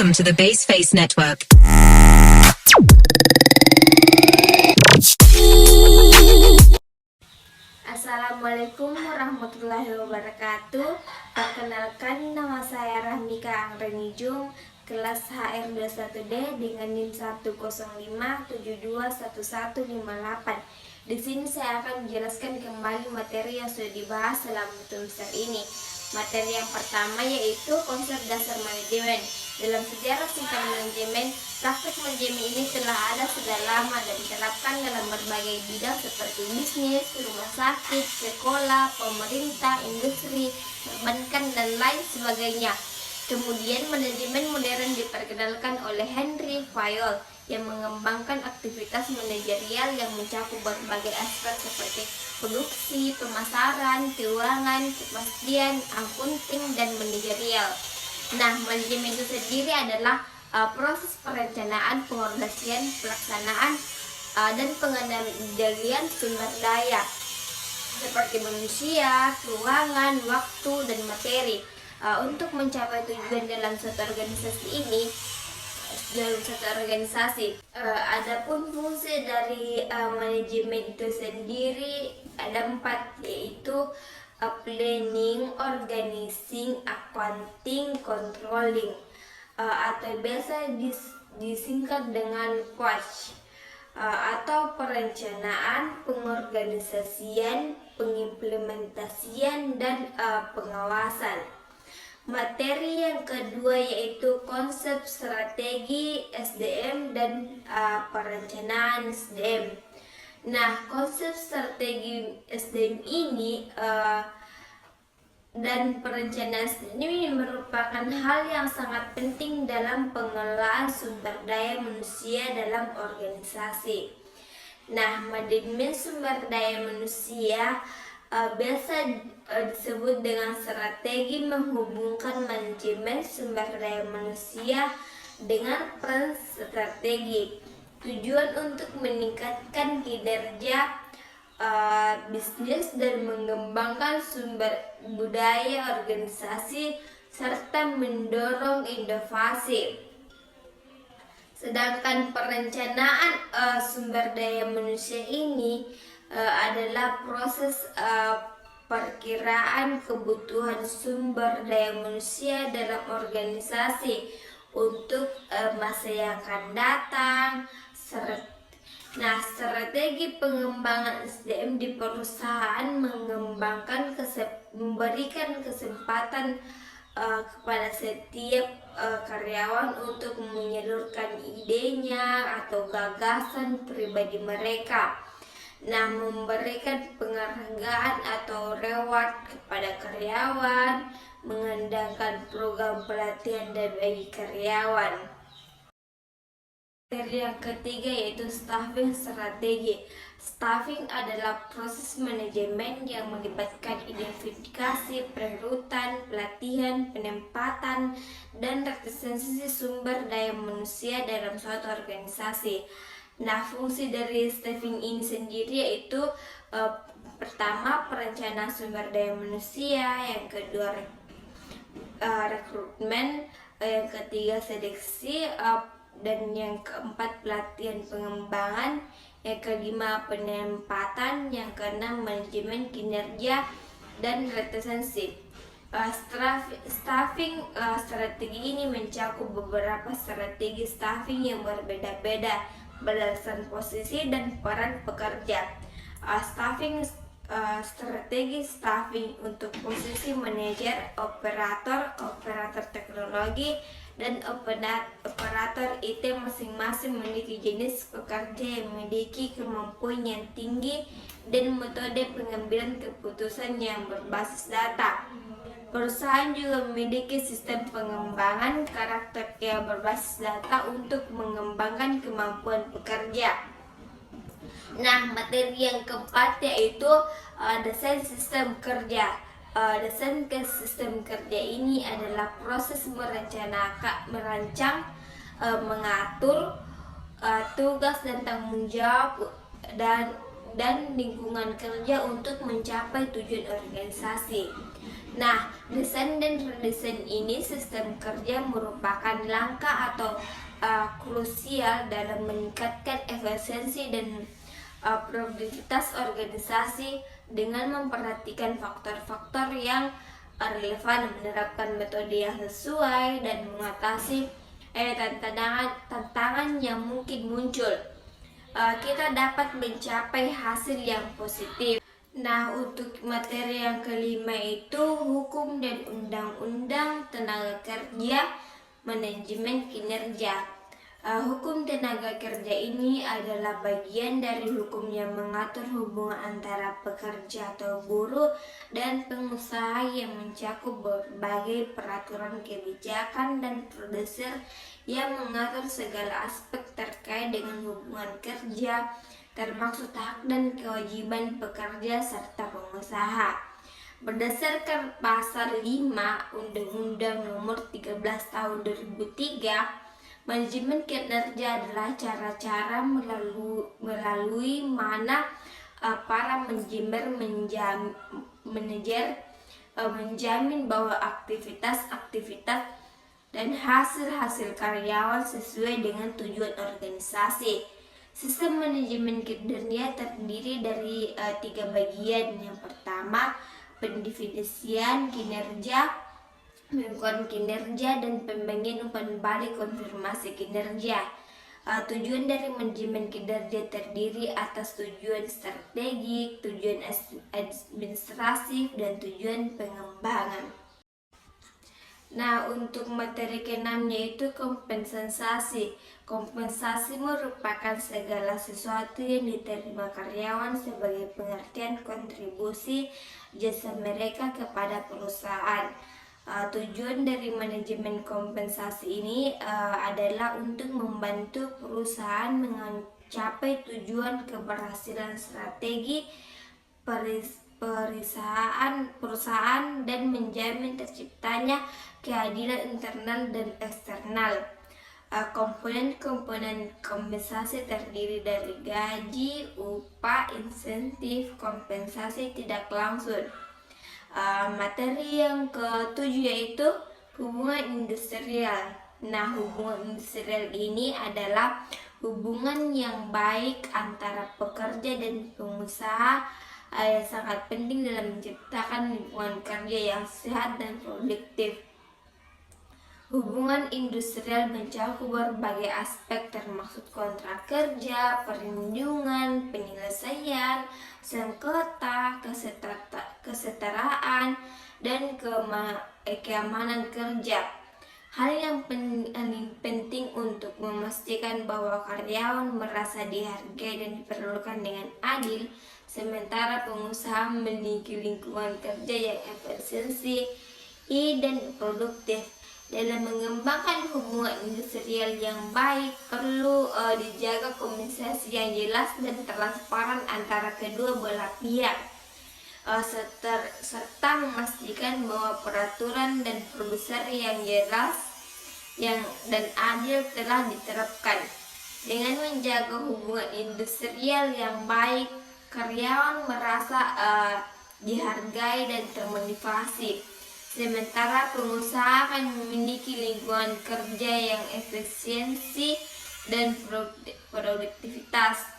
Welcome to the Baseface Network. Assalamualaikum warahmatullahi wabarakatuh. Perkenalkan, nama saya Rahmika Angrenijung, kelas HR21D dengan NIM 105721158. Di sini saya akan menjelaskan kembali materi yang sudah dibahas dalam semester ini. Materi yang pertama yaitu konsep dasar manajemen. Dalam sejarah singkat manajemen, praktek manajemen ini telah ada sudah lama dan diterapkan dalam berbagai bidang seperti bisnis, rumah sakit, sekolah, pemerintah, industri, perbankan, dan lain sebagainya. Kemudian manajemen modern diperkenalkan oleh Henry Fayol yang mengembangkan aktivitas manajerial yang mencakup berbagai aspek seperti produksi, pemasaran, keuangan, kepastian, akunting, dan manajerial. Nah, manajemen itu sendiri adalah proses perencanaan, pengorganisasian, pelaksanaan, dan pengendalian sumber daya seperti manusia, keuangan, waktu, dan materi. Untuk mencapai tujuan dalam suatu organisasi, adapun fungsi dari manajemen itu sendiri ada 4, yaitu planning, organizing, accounting, controlling, atau biasa disingkat dengan POC, atau perencanaan, pengorganisasian, pengimplementasian, dan pengawasan. Materi yang kedua yaitu konsep strategi SDM dan perencanaan SDM. Nah, konsep strategi SDM ini dan perencanaan SDM ini merupakan hal yang sangat penting dalam pengelolaan sumber daya manusia dalam organisasi. Nah, manajemen sumber daya manusia biasa disebut dengan strategi menghubungkan manajemen sumber daya manusia dengan peran strategi. Tujuan untuk meningkatkan kinerja bisnis dan mengembangkan sumber budaya organisasi serta mendorong inovasi. Sedangkan perencanaan sumber daya manusia ini adalah proses perkiraan kebutuhan sumber daya manusia dalam organisasi untuk masa yang akan datang. Nah, strategi pengembangan SDM di perusahaan memberikan kesempatan kepada setiap karyawan untuk menyalurkan idenya atau gagasan pribadi mereka. Nah, memberikan penghargaan atau reward kepada karyawan, mengadakan program pelatihan dan bagi karyawan. Materi yang ketiga yaitu staffing strategi. Staffing adalah proses manajemen yang melibatkan identifikasi, perekrutan, pelatihan, penempatan, dan representasi sumber daya manusia dalam suatu organisasi. Nah, fungsi dari staffing ini sendiri yaitu pertama, perencanaan sumber daya manusia, yang kedua rekrutmen, yang ketiga seleksi, dan yang keempat pelatihan pengembangan, yang kelima penempatan, yang keenam manajemen kinerja dan retensi. Staffing strategi ini mencakup beberapa strategi staffing yang berbeda-beda berdasarkan posisi dan peran pekerja. Strategi staffing untuk posisi manajer, operator teknologi, dan operator IT masing-masing memiliki jenis pekerja yang memiliki kemampuan yang tinggi dan metode pengambilan keputusan yang berbasis data. Perusahaan juga memiliki sistem pengembangan karakter yang berbasis data untuk mengembangkan kemampuan pekerja. Nah, materi yang keempat yaitu desain sistem kerja. Desain sistem kerja ini adalah proses merancang, mengatur tugas dan tanggung jawab dan lingkungan kerja untuk mencapai tujuan organisasi. Nah, desain dan redesain ini sistem kerja merupakan langkah atau krusial dalam meningkatkan efisiensi dan produktivitas organisasi dengan memperhatikan faktor-faktor yang relevan, menerapkan metode yang sesuai, dan mengatasi tantangan yang mungkin muncul. Kita dapat mencapai hasil yang positif. Nah, untuk materi yang kelima itu hukum dan undang-undang tenaga kerja, manajemen kinerja. Hukum tenaga kerja ini adalah bagian dari hukum yang mengatur hubungan antara pekerja atau buruh dan pengusaha, yang mencakup berbagai peraturan, kebijakan, dan prosedur yang mengatur segala aspek terkait dengan hubungan kerja, termasuk hak dan kewajiban pekerja serta pengusaha. Berdasarkan pasal 5 Undang-Undang Nomor 13 Tahun 2003, manajemen kinerja adalah cara-cara melalui mana para manajer menjamin bahwa aktivitas-aktivitas dan hasil-hasil karyawan sesuai dengan tujuan organisasi. Sistem manajemen kinerja terdiri dari 3 bagian. Yang pertama, pendefinisian kinerja, pengukuran kinerja, dan pembagian umpan balik konfirmasi kinerja. Tujuan dari manajemen kinerja terdiri atas tujuan strategik, tujuan administratif, dan tujuan pengembangan. Nah, untuk materi keenamnya itu kompensasi. Kompensasi merupakan segala sesuatu yang diterima karyawan sebagai pengertian kontribusi jasa mereka kepada perusahaan. Tujuan dari manajemen kompensasi ini adalah untuk membantu perusahaan mencapai tujuan keberhasilan strategi perusahaan dan menjamin terciptanya keadilan internal dan eksternal. Komponen-komponen kompensasi terdiri dari gaji, upah, insentif, kompensasi tidak langsung. Materi yang ketujuh yaitu hubungan industrial. Nah, hubungan industrial ini adalah hubungan yang baik antara pekerja dan pengusaha, yang sangat penting dalam menciptakan lingkungan kerja yang sehat dan produktif. Hubungan industrial mencakup berbagai aspek termasuk kontrak kerja, perlindungan, penyelesaian, sengketa, kesetaraan, dan keamanan kerja. Hal yang penting untuk memastikan bahwa karyawan merasa dihargai dan diperlukan dengan adil, sementara pengusaha memiliki lingkungan kerja yang efisiensi dan produktif. Dalam mengembangkan hubungan industrial yang baik, perlu dijaga komunikasi yang jelas dan transparan antara kedua belah pihak, serta memastikan bahwa peraturan dan prosedur yang jelas dan adil telah diterapkan. Dengan menjaga hubungan industrial yang baik, karyawan merasa dihargai dan termotivasi, sementara pengusaha akan memiliki lingkungan kerja yang efisiensi dan produktivitas.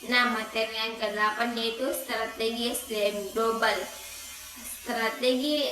Nah, materi yang ke-8 yaitu strategi SDM global. Strategi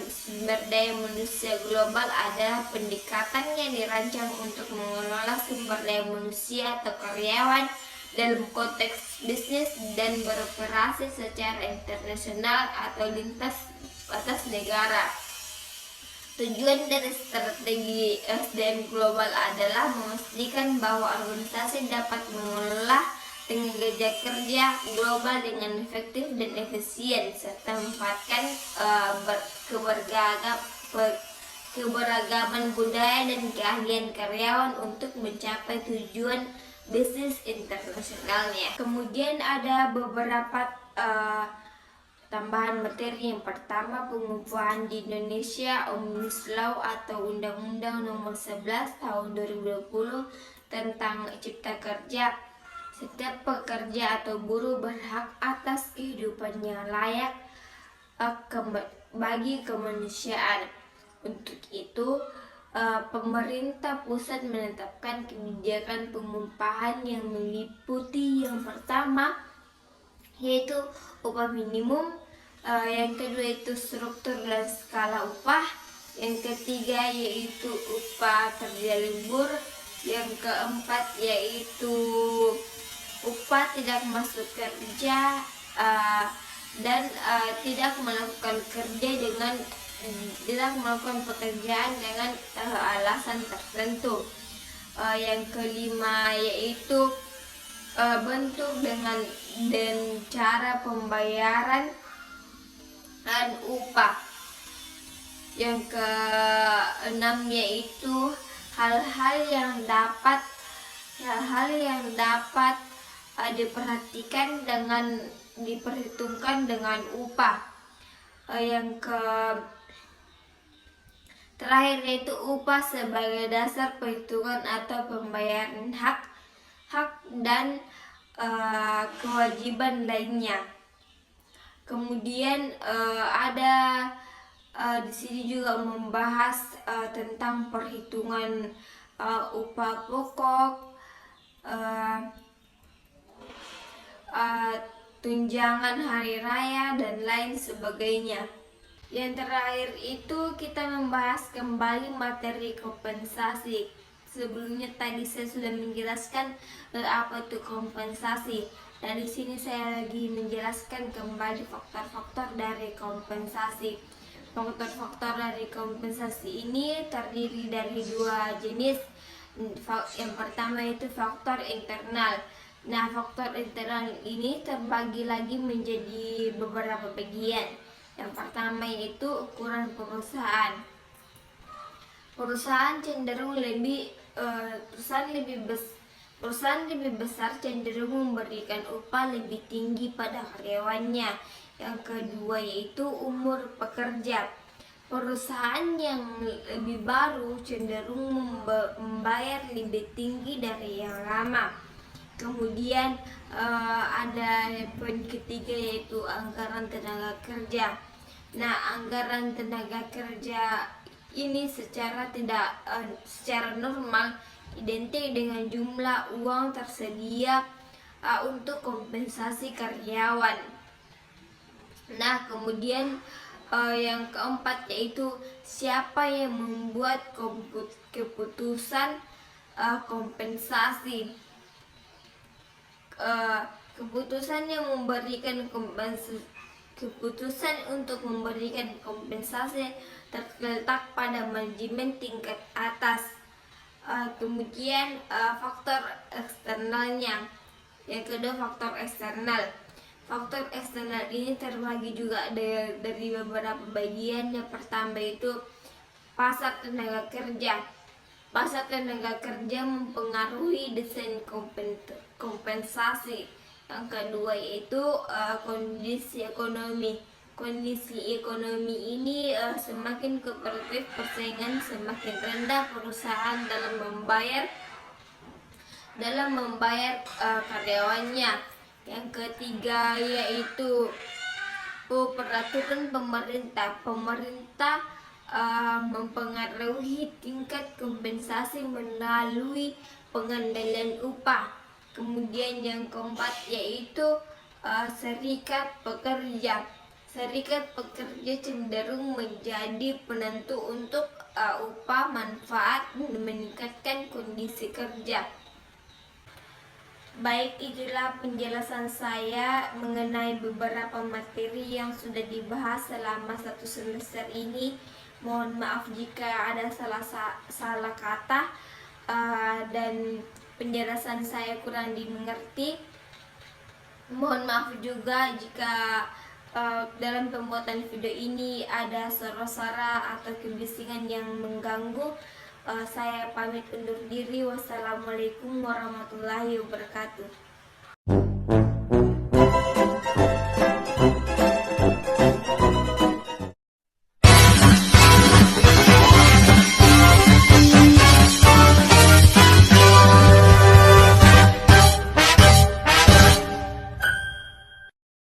sumber daya manusia global adalah pendekatan yang dirancang untuk mengelola sumber daya manusia atau karyawan dalam konteks bisnis dan beroperasi secara internasional atau lintas batas negara. Tujuan dari strategi SDM global adalah memastikan bahwa organisasi dapat mengelola tenaga kerja global dengan efektif dan efisien, serta memanfaatkan keberagaman budaya dan keahlian karyawan untuk mencapai tujuan bisnis internasionalnya. Kemudian ada beberapa tambahan materi. Yang pertama, pengupahan di Indonesia, Omnibus Law atau Undang-Undang Nomor 11 Tahun 2020 tentang Cipta Kerja. Setiap pekerja atau buruh berhak atas kehidupan yang layak, bagi kemanusiaan. Untuk itu, pemerintah pusat menetapkan kebijakan pengupahan yang meliputi yang pertama yaitu upah minimum, yang kedua itu struktur dan skala upah, yang ketiga yaitu upah kerja lembur, yang keempat yaitu upah tidak masuk kerja, dan tidak melakukan pekerjaan dengan alasan tertentu. Yang kelima yaitu bentuk dan cara pembayaran dan upah. Yang keenam yaitu hal-hal yang dapat diperhatikan dengan diperhitungkan dengan upah. Yang terakhir yaitu upah sebagai dasar perhitungan atau pembayaran hak dan kewajiban lainnya. Kemudian ada di sini juga membahas tentang perhitungan upah pokok, tunjangan hari raya dan lain sebagainya. Yang terakhir itu kita membahas kembali materi kompensasi. Sebelumnya tadi saya sudah menjelaskan apa itu kompensasi. Dan di sini saya lagi menjelaskan kembali faktor-faktor dari kompensasi. Faktor-faktor dari kompensasi ini terdiri dari dua jenis. Yang pertama itu faktor internal. Nah, faktor internal ini terbagi lagi menjadi beberapa bagian. Yang pertama yaitu ukuran perusahaan. Perusahaan lebih besar cenderung memberikan upah lebih tinggi pada karyawannya. Yang kedua yaitu umur pekerja. Perusahaan yang lebih baru cenderung membayar lebih tinggi dari yang lama. Kemudian ada poin ketiga yaitu anggaran tenaga kerja. Nah, anggaran tenaga kerja ini secara normal identik dengan jumlah uang tersedia untuk kompensasi karyawan. Nah, kemudian yang keempat yaitu siapa yang membuat keputusan kompensasi. Keputusan untuk memberikan kompensasi terletak pada manajemen tingkat atas. Kemudian faktor eksternalnya. Yang kedua faktor eksternal. Faktor eksternal ini terbagi juga dari beberapa bagian. Yang pertama itu pasar tenaga kerja. Pasar tenaga kerja mempengaruhi desain kompensasi. Yang kedua yaitu kondisi ekonomi. Kondisi ekonomi ini semakin kooperatif, persaingan semakin rendah perusahaan dalam membayar karyawannya. Yang ketiga yaitu peraturan pemerintah. Pemerintah mempengaruhi tingkat kompensasi melalui pengendalian upah. Kemudian yang keempat yaitu serikat pekerja. Serikat pekerja cenderung menjadi penentu untuk upah, manfaat, dan meningkatkan kondisi kerja. Baik, itulah penjelasan saya mengenai beberapa materi yang sudah dibahas selama satu semester ini. Mohon maaf jika ada salah kata dan penjelasan saya kurang dimengerti. Mohon maaf juga jika dalam pembuatan video ini ada suara-suara atau kebisingan yang mengganggu. Saya pamit undur diri. Wassalamualaikum warahmatullahi wabarakatuh.